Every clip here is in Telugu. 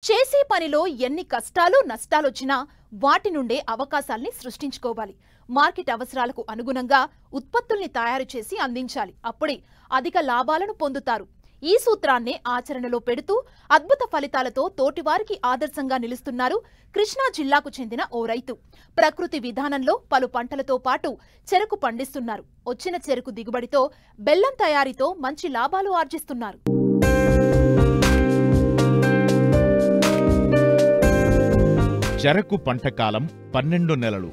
చేసే పనిలో ఎన్ని కష్టాలు నష్టాలొచ్చినా వాటి నుండే అవకాశాల్ని సృష్టించుకోవాలి. మార్కెట్ అవసరాలకు అనుగుణంగా ఉత్పత్తుల్ని తయారు చేసి అందించాలి. అప్పుడే అధిక లాభాలను పొందుతారు. ఈ సూత్రాన్నే ఆచరణలో పెడుతూ అద్భుత ఫలితాలతో తోటివారికి ఆదర్శంగా నిలుస్తున్నారు కృష్ణా జిల్లాకు చెందిన ఓ రైతు. ప్రకృతి విధానంలో పలు పంటలతో పాటు చెరకు పండిస్తున్నారు. వచ్చిన చెరకు దిగుబడితో బెల్లం తయారీతో మంచి లాభాలు ఆర్జిస్తున్నారు. చెరకు పంటకాలం 12 నెలలు.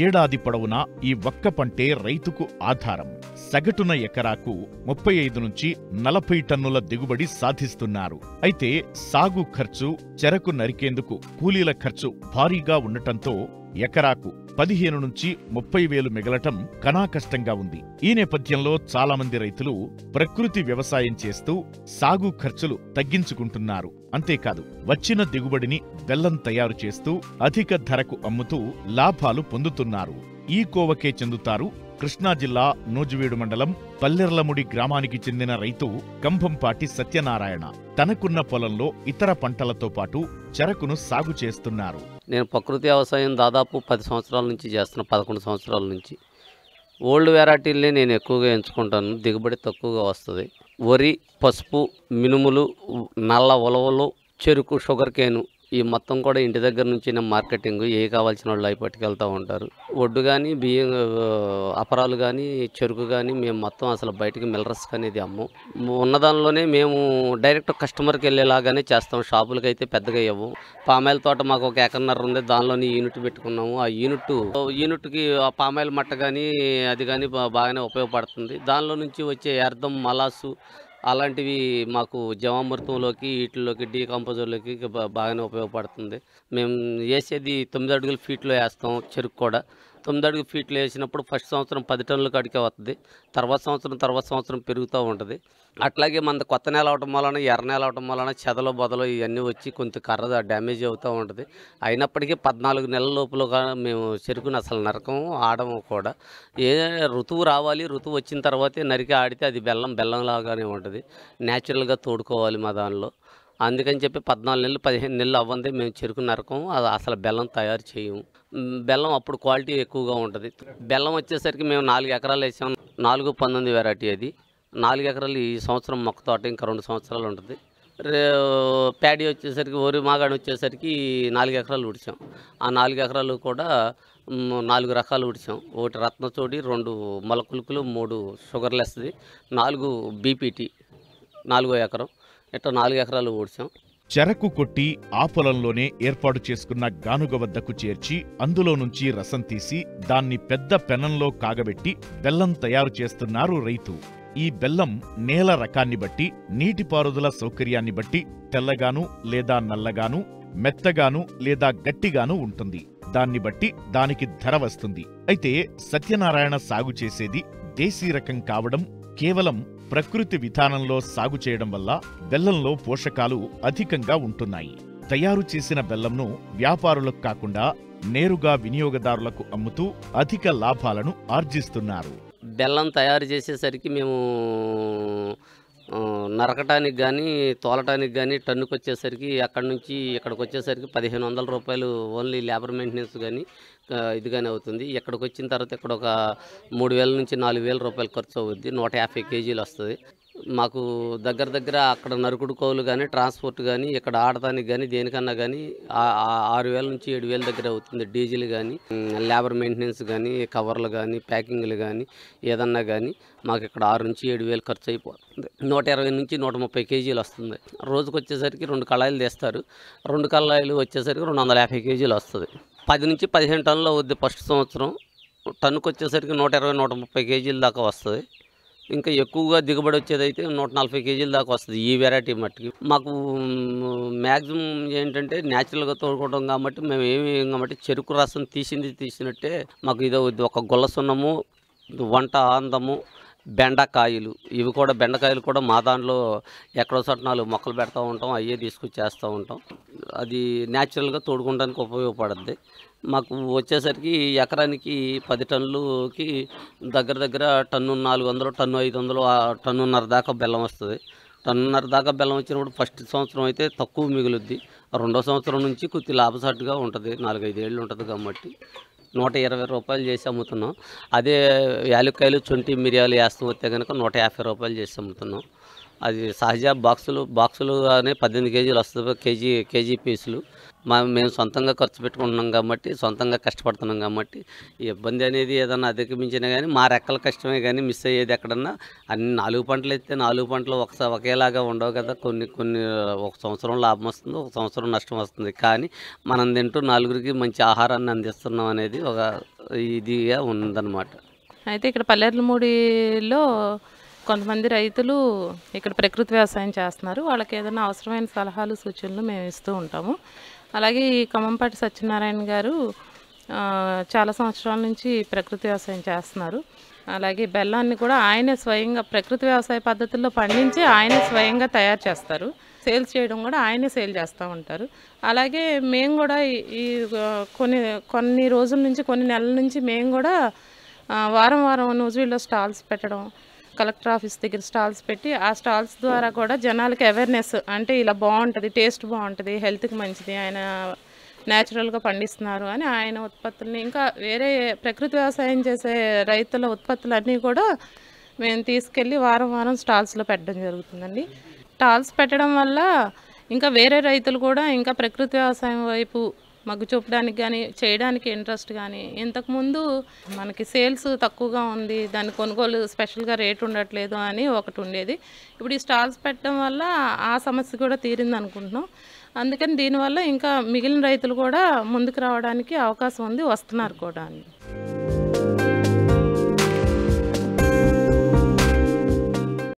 ఏడాది పొడవునా ఈ ఒక్క పంటే రైతుకు ఆధారం. సగటున ఎకరాకు 35 నుంచి 40 టన్నుల దిగుబడి సాధిస్తున్నారు. అయితే సాగు ఖర్చు, చెరకు నరికేందుకు కూలీల ఖర్చు భారీగా ఉండటంతో ఎకరాకు 15 నుంచి 30 వేలు మిగలటం కనాకష్టంగా ఉంది. ఈ నేపథ్యంలో చాలా మంది రైతులు ప్రకృతి వ్యవసాయం చేస్తూ సాగు ఖర్చులు తగ్గించుకుంటున్నారు. అంతేకాదు వచ్చిన దిగుబడిని బెల్లం తయారు చేస్తూ అధిక ధరకు అమ్ముతూ లాభాలు పొందుతున్నారు. ఈ కోవకే చెందుతారు కృష్ణా జిల్లా నూజివీడు మండలం పల్లెర్లముడి గ్రామానికి చెందిన రైతు కంభంపాటి సత్యనారాయణ. తనకున్న పొలంలో ఇతర పంటలతో పాటు చెరకును సాగు చేస్తున్నారు. నేను ప్రకృతి వ్యవసాయం దాదాపు 10 సంవత్సరాల నుంచి చేస్తున్నా, 11 సంవత్సరాల నుంచి. ఓల్డ్ వెరైటీలనే నేను ఎక్కువగా ఎంచుకుంటాను, దిగుబడి తక్కువగా వస్తుంది. వరి, పసుపు, మినుములు, నల్ల ఉలవలు, చెరుకు, షుగర్ కేను ఈ మొత్తం కూడా ఇంటి దగ్గర నుంచి మార్కెటింగ్ ఏ కావాల్సిన వాళ్ళు అవి పట్టుకెళ్తూ ఉంటారు. ఒడ్డు కానీ, బియ్యం, అపరాలు కానీ, చెరుకు కానీ మేము మొత్తం అసలు బయటికి మిల్లర్స్ అనేది అమ్మం. ఉన్నదానిలోనే మేము డైరెక్ట్ కస్టమర్కి వెళ్ళేలాగానే చేస్తాం. షాపులకి అయితే పెద్దగా ఇవ్వం. పామాయిల్ తోట మాకు 1 ఎకరన్నర ఉంది, దానిలోని యూనిట్ పెట్టుకున్నాము. ఆ యూనిట్కి ఆ పామాయిల్ మట్ట కానీ అది కానీ బాగానే ఉపయోగపడుతుంది. దానిలో నుంచి వచ్చే అర్థం, మలాసు అలాంటివి మాకు జీవామృతంలోకి, వీటిలోకి, డీకంపోజర్లోకి బాగానే ఉపయోగపడుతుంది. మేము వేసేది 9 అడుగుల ఫీట్లో వేస్తాం. చెరుకు కూడా 9 అడుగుల ఫీట్లో వేసినప్పుడు ఫస్ట్ సంవత్సరం 10 టన్నుల కాడికే వస్తుంది. తర్వాత సంవత్సరం పెరుగుతూ ఉంటుంది. అట్లాగే మన కొత్త నేల అవటం వలన, ఎర్ర నేల అవటం వలన చెదలు బొదలు ఇవన్నీ వచ్చి కొంత కర్ర డ్యామేజ్ అవుతూ ఉంటుంది. అయినప్పటికీ 14 నెలల లోపల మేము చెరుకుని అసలు నరకము, ఆడము కూడా. ఏ ఋతువు రావాలి, ఋతువు వచ్చిన తర్వాతే నరికి ఆడితే అది బెల్లంలాగానే ఉంటుంది. న్యాచురల్గా తోడుకోవాలి మా దానిలో. అందుకని చెప్పి 14 నెలలు 15 నెలలు అవ్వందే మేము చెరుకు నరకము, అది అసలు బెల్లం తయారు చేయము. బెల్లం అప్పుడు క్వాలిటీ ఎక్కువగా ఉంటుంది. బెల్లం వచ్చేసరికి మేము 4 ఎకరాలు వేసాము. 4-19 వెరైటీ అది. 4 ఎకరాలు ఈ సంవత్సరం మొక్క తోట ఇంకా 2 సంవత్సరాలు ఉంటుంది. ప్యాడీ వచ్చేసరికి, వరి మాగాడి వచ్చేసరికి 4 ఎకరాలు ఉడిచాం. ఆ 4 ఎకరాలు కూడా 4 రకాలు ఉడిచాం. 1 రత్నచోడి, 2 మొలకులుకులు, 3 షుగర్లెస్ది, 4 బీపీటీ, 4 ఎకరం, ఇట్లా 4 ఎకరాలు ఊడ్చాం. చెరకు కొట్టి ఆ పొలంలోనే ఏర్పాటు చేసుకున్న గానుగ వద్దకు చేర్చి అందులో నుంచి రసం తీసి దాన్ని పెద్ద పెనంలో కాగబెట్టి బెల్లం తయారు చేస్తున్నారు రైతు. ఈ బెల్లం నేల రకాన్ని బట్టి, నీటిపారుదల సౌకర్యాన్ని బట్టి తెల్లగాను లేదా నల్లగాను, మెత్తగాను లేదా గట్టిగాను ఉంటుంది. దాన్ని బట్టి దానికి ధర వస్తుంది. అయితే సత్యనారాయణ సాగు చేసేది దేశీ రకం కావడం, కేవలం ప్రకృతి విధానంలో సాగు చేయడం వల్ల బెల్లంలో పోషకాలు అధికంగా ఉంటున్నాయి. తయారు చేసిన బెల్లంను వ్యాపారులకు కాకుండా నేరుగా వినియోగదారులకు అమ్ముతూ అధిక లాభాలను ఆర్జిస్తున్నారు. బెల్లం తయారు చేసేసరికి మేము నరకటానికి కానీ, తోలటానికి కానీ టన్నుకు వచ్చేసరికి అక్కడి నుంచి ఇక్కడికి వచ్చేసరికి 1500 రూపాయలు ఓన్లీ లేబర్ మెయింటెనెన్స్ కానీ ఇది కానీ అవుతుంది. ఇక్కడికి వచ్చిన తర్వాత ఇక్కడ ఒక 3000 నుంచి 4000 రూపాయలు ఖర్చు అవుద్ది. 150 కేజీలు వస్తుంది. మాకు దగ్గర అక్కడ నరుకుడు కోలు కానీ, ట్రాన్స్పోర్ట్ కానీ, ఇక్కడ ఆడటానికి కానీ, దేనికన్నా కానీ 6000 నుంచి 7000 దగ్గర అవుతుంది. డీజిల్ కానీ, లేబర్ మెయింటెనెన్స్ కానీ, కవర్లు కానీ, ప్యాకింగ్లు కానీ, ఏదన్నా కానీ మాకు ఇక్కడ 6 నుంచి 7000 ఖర్చు అయిపోతుంది. 120 నుంచి 130 కేజీలు వస్తుంది. రోజుకు వచ్చేసరికి 2 కళాయిలు తీస్తారు. 2 కళాయిలు వచ్చేసరికి 250 కేజీలు వస్తుంది. 10 నుంచి 15 టన్నులు అవుద్ది ఫస్ట్ సంవత్సరం. టన్నుకు వచ్చేసరికి 120-130 కేజీల దాకా వస్తుంది. ఇంకా ఎక్కువగా దిగుబడి వచ్చేదైతే 140 కేజీల దాకా వస్తుంది ఈ వెరైటీ మట్టికి. మాకు మ్యాక్సిమం ఏంటంటే న్యాచురల్గా తోడుకోవడం కాబట్టి మేము ఏమి కాబట్టి చెరుకు రసం తీసినట్టే మాకు ఇదో ఒక గుల్ల సున్నము, వంట ఆందము, బెండకాయలు, ఇవి కూడా బెండకాయలు కూడా మా దాంట్లో ఎక్కడో చోట 4 మొక్కలు పెడతా ఉంటాం, అయ్యే తీసుకొచ్చి చేస్తూ ఉంటాం. అది న్యాచురల్గా తోడుకోవడానికి ఉపయోగపడుద్ది. మాకు వచ్చేసరికి ఎకరానికి 10 టన్నులకి దగ్గర టన్ను 400, టన్ను 500, టన్నున్నర దాకా బెల్లం వస్తుంది. టన్నున్నర దాకా బెల్లం వచ్చినప్పుడు ఫస్ట్ సంవత్సరం అయితే తక్కువ మిగులుద్ది. రెండో సంవత్సరం నుంచి కొద్ది లాభసాటుగా ఉంటుంది. 4-5 ఏళ్ళు ఉంటుంది కాబట్టి 120 రూపాయలు చేసి అమ్ముతున్నాం. అదే యాలక్కాయలు, శొంఠి, మిరియాలు వేస్తూ వస్తే కనుక 150 రూపాయలు చేసి అమ్ముతున్నాం. అది సహజ బాక్సులుగానే 18 కేజీలు వస్తుంది. కేజీ పీసులు మేము సొంతంగా ఖర్చు పెట్టుకుంటున్నాం కాబట్టి, సొంతంగా కష్టపడుతున్నాం కాబట్టి ఈ ఇబ్బంది అనేది ఏదన్నా అధిగమించినా కానీ మా రెక్కల కష్టమే కానీ మిస్ అయ్యేది ఎక్కడన్నా. అన్ని 4 పంటలు అయితే 4 పంటలు ఒకేలాగా ఉండవు కదా. కొన్ని ఒక సంవత్సరం లాభం వస్తుంది, ఒక సంవత్సరం నష్టం వస్తుంది. కానీ మనం తింటూ నలుగురికి మంచి ఆహారాన్ని అందిస్తున్నాం అనేది ఒక ఇదిగా ఉందన్నమాట. అయితే ఇక్కడ పల్లెర్లమూడిలో కొంతమంది రైతులు ఇక్కడ ప్రకృతి వ్యవసాయం చేస్తున్నారు. వాళ్ళకి ఏదైనా అవసరమైన సలహాలు, సూచనలు మేము ఇస్తూ ఉంటాము. అలాగే ఈ ఖమ్మంపాటి సత్యనారాయణ గారు చాలా సంవత్సరాల నుంచి ప్రకృతి వ్యవసాయం చేస్తున్నారు. అలాగే బెల్లాన్ని కూడా ఆయనే స్వయంగా ప్రకృతి వ్యవసాయ పద్ధతుల్లో పండించి ఆయనే స్వయంగా తయారు చేస్తారు. సేల్స్ చేయడం కూడా ఆయనే సేల్ చేస్తూ ఉంటారు. అలాగే మేము కూడా ఈ కొన్ని రోజుల నుంచి, కొన్ని నెలల నుంచి మేము కూడా వారం నూజివీడులో స్టాల్స్ పెట్టడం, కలెక్టర్ ఆఫీస్ దగ్గర స్టాల్స్ పెట్టి ఆ స్టాల్స్ ద్వారా కూడా జనాలకి అవేర్నెస్, అంటే ఇలా బాగుంటుంది, టేస్ట్ బాగుంటుంది, హెల్త్కి మంచిది, ఆయన న్యాచురల్గా పండిస్తున్నారు అని ఆయన ఉత్పత్తుల్ని, ఇంకా వేరే ప్రకృతి వ్యవసాయం చేసే రైతుల ఉత్పత్తులన్నీ కూడా మేము తీసుకెళ్ళి వారం స్టాల్స్లో పెట్టడం జరుగుతుందండి. స్టాల్స్ పెట్టడం వల్ల ఇంకా వేరే రైతులు కూడా ఇంకా ప్రకృతి వ్యవసాయం వైపు మగ్గు చూపడానికి కానీ, చేయడానికి ఇంట్రెస్ట్ కానీ, ఇంతకుముందు మనకి సేల్స్ తక్కువగా ఉంది, దాని కొనుగోలు స్పెషల్గా రేట్ ఉండట్లేదు అని ఒకటి ఉండేది. ఇప్పుడు ఈ స్టాల్స్ పెట్టడం వల్ల ఆ సమస్య కూడా తీరింది అనుకుంటున్నాం. అందుకని దీనివల్ల ఇంకా మిగిలిన రైతులు కూడా ముందుకు రావడానికి అవకాశం ఉంది, వస్తున్నారు కూడా అండి.